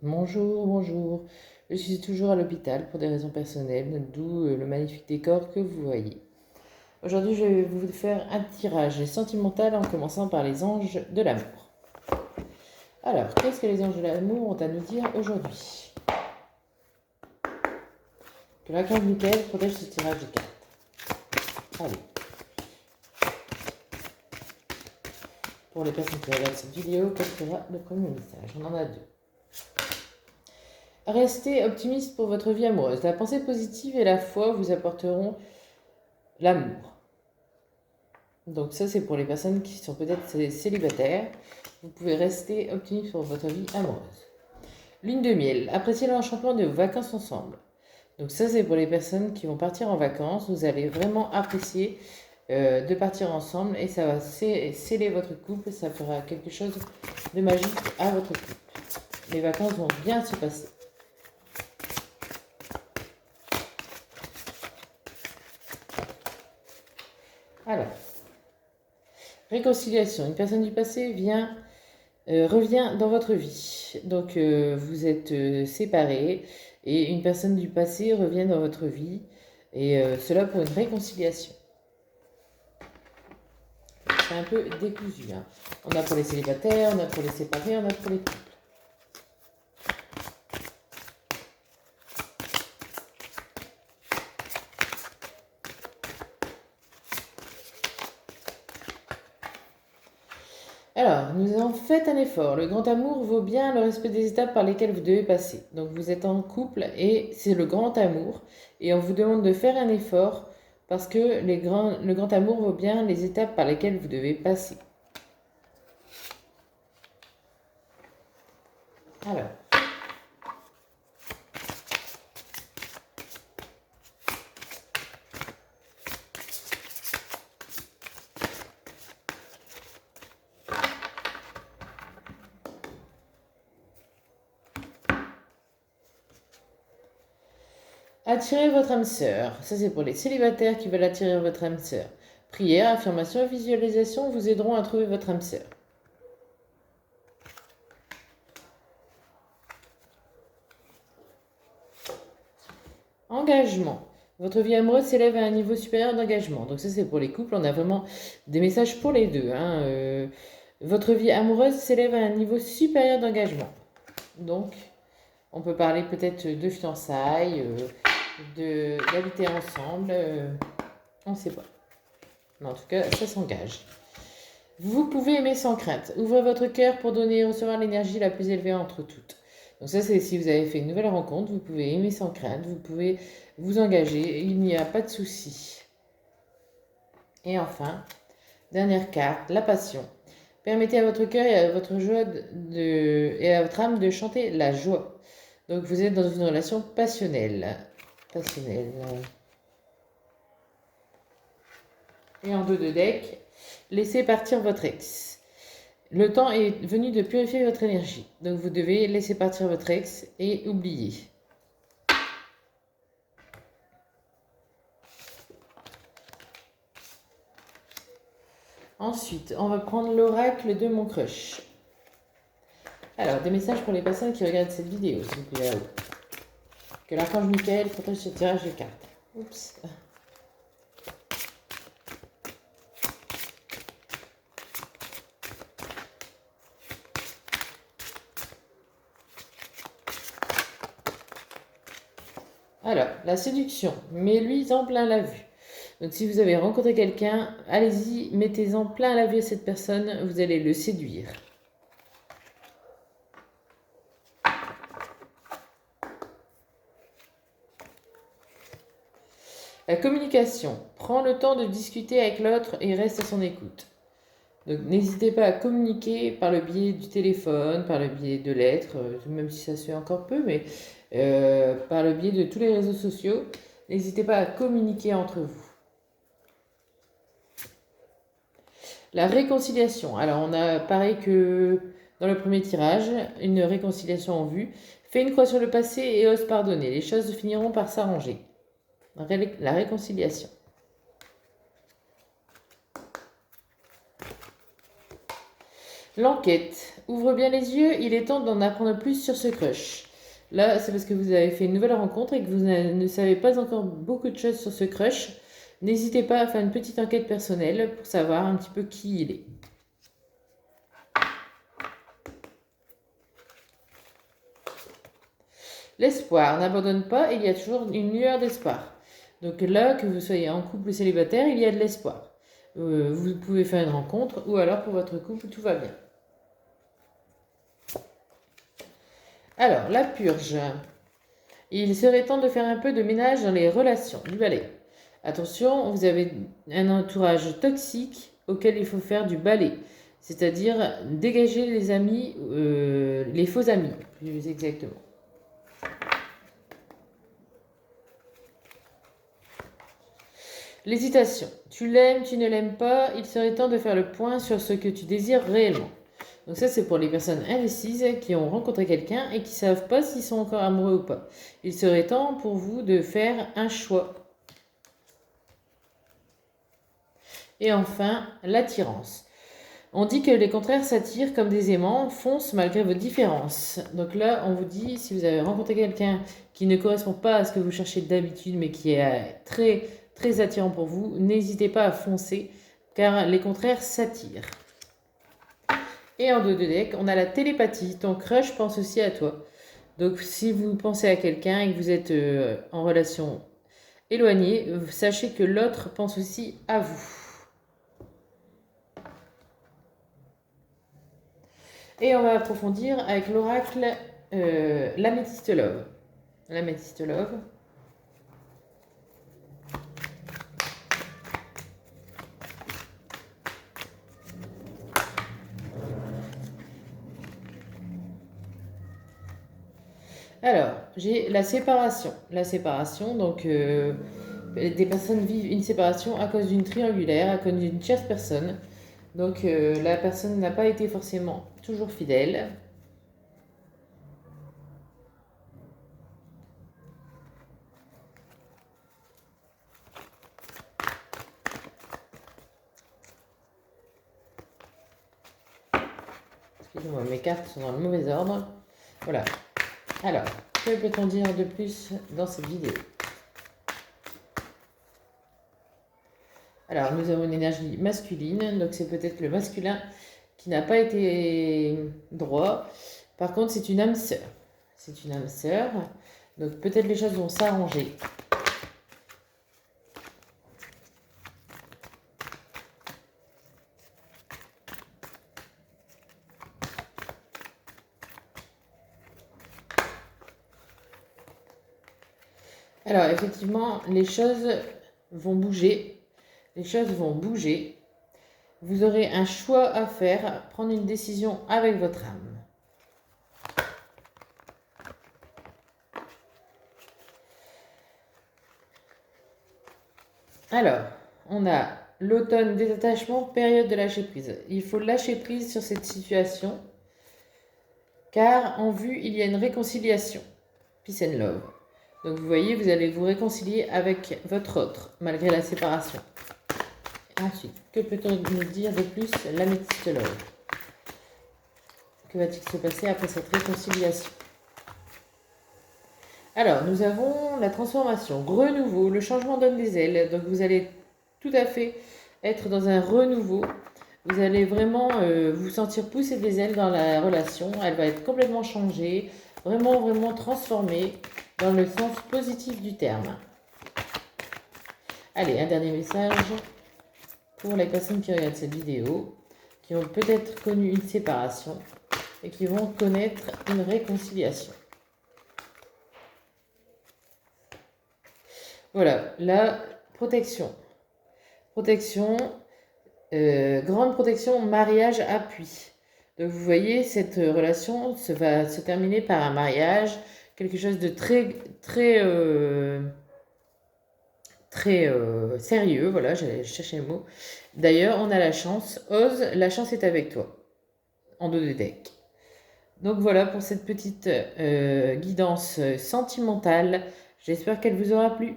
Bonjour, bonjour. Je suis toujours à l'hôpital pour des raisons personnelles, d'où le magnifique décor que vous voyez. Aujourd'hui, je vais vous faire un tirage sentimental en commençant par les anges de l'amour. Alors, qu'est-ce que les anges de l'amour ont à nous dire aujourd'hui? Que l'archange Michael protège ce tirage de cartes. Allez. Pour les personnes qui regardent cette vidéo, quel sera le premier message? On en a deux. Restez optimiste pour votre vie amoureuse. La pensée positive et la foi vous apporteront l'amour. Donc ça, c'est pour les personnes qui sont peut-être célibataires. Vous pouvez rester optimiste pour votre vie amoureuse. Lune de miel. Appréciez l'enchantement de vos vacances ensemble. Donc ça, c'est pour les personnes qui vont partir en vacances. Vous allez vraiment apprécier de partir ensemble et ça va sceller votre couple. Ça fera quelque chose de magique à votre couple. Les vacances vont bien se passer. Alors, réconciliation. Une personne du passé revient dans votre vie. Donc, vous êtes séparés et une personne du passé revient dans votre vie. Et cela pour une réconciliation. C'est un peu décousu. Hein. On a pour les célibataires, on a pour les séparés, on a pour les couples. Alors, nous avons fait un effort. Le grand amour vaut bien le respect des étapes par lesquelles vous devez passer. Donc, vous êtes en couple et c'est le grand amour. Et on vous demande de faire un effort parce que le grand amour vaut bien les étapes par lesquelles vous devez passer. Alors. Attirez votre âme sœur. Ça, c'est pour les célibataires qui veulent attirer votre âme sœur. Prière, affirmation et visualisation vous aideront à trouver votre âme sœur. Engagement. Votre vie amoureuse s'élève à un niveau supérieur d'engagement. Donc ça, c'est pour les couples. On a vraiment des messages pour les deux. Hein. Votre vie amoureuse s'élève à un niveau supérieur d'engagement. Donc, on peut parler peut-être de fiançailles, d'habiter ensemble. On ne sait pas. Mais en tout cas, ça s'engage. Vous pouvez aimer sans crainte. Ouvrez votre cœur pour donner et recevoir l'énergie la plus élevée entre toutes. Donc ça, c'est si vous avez fait une nouvelle rencontre, vous pouvez aimer sans crainte, vous pouvez vous engager, il n'y a pas de souci. Et enfin, dernière carte, la passion. Permettez à votre cœur et à votre joie et à votre âme de chanter la joie. Donc vous êtes dans une relation passionnelle. Et en dos de deck, laissez partir votre ex. Le temps est venu de purifier votre énergie. Donc vous devez laisser partir votre ex et oublier. Ensuite, on va prendre l'oracle de mon crush. Alors, des messages pour les personnes qui regardent cette vidéo, s'il vous plaît, là-haut. Que l'archange Michael protège ce tirage de cartes. Oups. Alors, la séduction, mets-lui en plein la vue. Donc, si vous avez rencontré quelqu'un, allez-y, mettez-en plein la vue à cette personne, vous allez le séduire. La communication, prends le temps de discuter avec l'autre et reste à son écoute. Donc, n'hésitez pas à communiquer par le biais du téléphone, par le biais de lettres, même si ça se fait encore peu, mais par le biais de tous les réseaux sociaux. N'hésitez pas à communiquer entre vous. La réconciliation. Alors, on a pareil que dans le premier tirage, une réconciliation en vue. Fais une croix sur le passé et ose pardonner. Les choses finiront par s'arranger. La réconciliation. L'enquête. Ouvre bien les yeux, il est temps d'en apprendre plus sur ce crush. Là, c'est parce que vous avez fait une nouvelle rencontre et que vous ne savez pas encore beaucoup de choses sur ce crush. N'hésitez pas à faire une petite enquête personnelle pour savoir un petit peu qui il est. L'espoir, n'abandonne pas, il y a toujours une lueur d'espoir. Donc là, que vous soyez en couple ou célibataire, il y a de l'espoir. Vous pouvez faire une rencontre ou alors pour votre couple, tout va bien. Alors, la purge. Il serait temps de faire un peu de ménage dans les relations. Du balai. Attention, vous avez un entourage toxique auquel il faut faire du balai. C'est-à-dire dégager les amis, les faux amis, plus exactement. L'hésitation. Tu l'aimes, tu ne l'aimes pas, il serait temps de faire le point sur ce que tu désires réellement. Donc ça, c'est pour les personnes indécises qui ont rencontré quelqu'un et qui ne savent pas s'ils sont encore amoureux ou pas. Il serait temps pour vous de faire un choix. Et enfin, l'attirance. On dit que les contraires s'attirent comme des aimants, foncent malgré vos différences. Donc là, on vous dit, si vous avez rencontré quelqu'un qui ne correspond pas à ce que vous cherchez d'habitude, mais qui est très, très attirant pour vous, n'hésitez pas à foncer, car les contraires s'attirent. Et en dos de deck, on a la télépathie. Ton crush pense aussi à toi. Donc si vous pensez à quelqu'un et que vous êtes en relation éloignée, sachez que l'autre pense aussi à vous. Et on va approfondir avec l'oracle l'améthyste love. L'améthyste love. Alors, j'ai la séparation. La séparation, donc des personnes vivent une séparation à cause d'une triangulaire, à cause d'une tierce personne. Donc la personne n'a pas été forcément toujours fidèle. Excusez-moi, mes cartes sont dans le mauvais ordre. Voilà. Alors, que peut-on dire de plus dans cette vidéo? Alors, nous avons une énergie masculine, donc c'est peut-être le masculin qui n'a pas été droit. Par contre, c'est une âme sœur. C'est une âme sœur, donc peut-être les choses vont s'arranger. Alors, effectivement, les choses vont bouger. Les choses vont bouger. Vous aurez un choix à faire, prendre une décision avec votre âme. Alors, on a l'automne des attachements, période de lâcher prise. Il faut lâcher prise sur cette situation, car en vue, il y a une réconciliation. Peace and love. Donc vous voyez, vous allez vous réconcilier avec votre autre, malgré la séparation. Ensuite, que peut-on nous dire de plus? L'améthyste love. Que va-t-il se passer après cette réconciliation? Alors, nous avons la transformation, renouveau, le changement donne des ailes. Donc vous allez tout à fait être dans un renouveau. Vous allez vraiment vous sentir pousser des ailes dans la relation. Elle va être complètement changée, vraiment, vraiment transformée dans le sens positif du terme. Allez, un dernier message pour les personnes qui regardent cette vidéo, qui ont peut-être connu une séparation et qui vont connaître une réconciliation. Voilà, la protection. Protection, grande protection, mariage, appui. Donc vous voyez, cette relation va se terminer par un mariage, quelque chose de très, très, très sérieux. Voilà, je cherchais le mot. D'ailleurs, on a la chance. Ose, la chance est avec toi. En dos de deck. Donc voilà pour cette petite guidance sentimentale. J'espère qu'elle vous aura plu.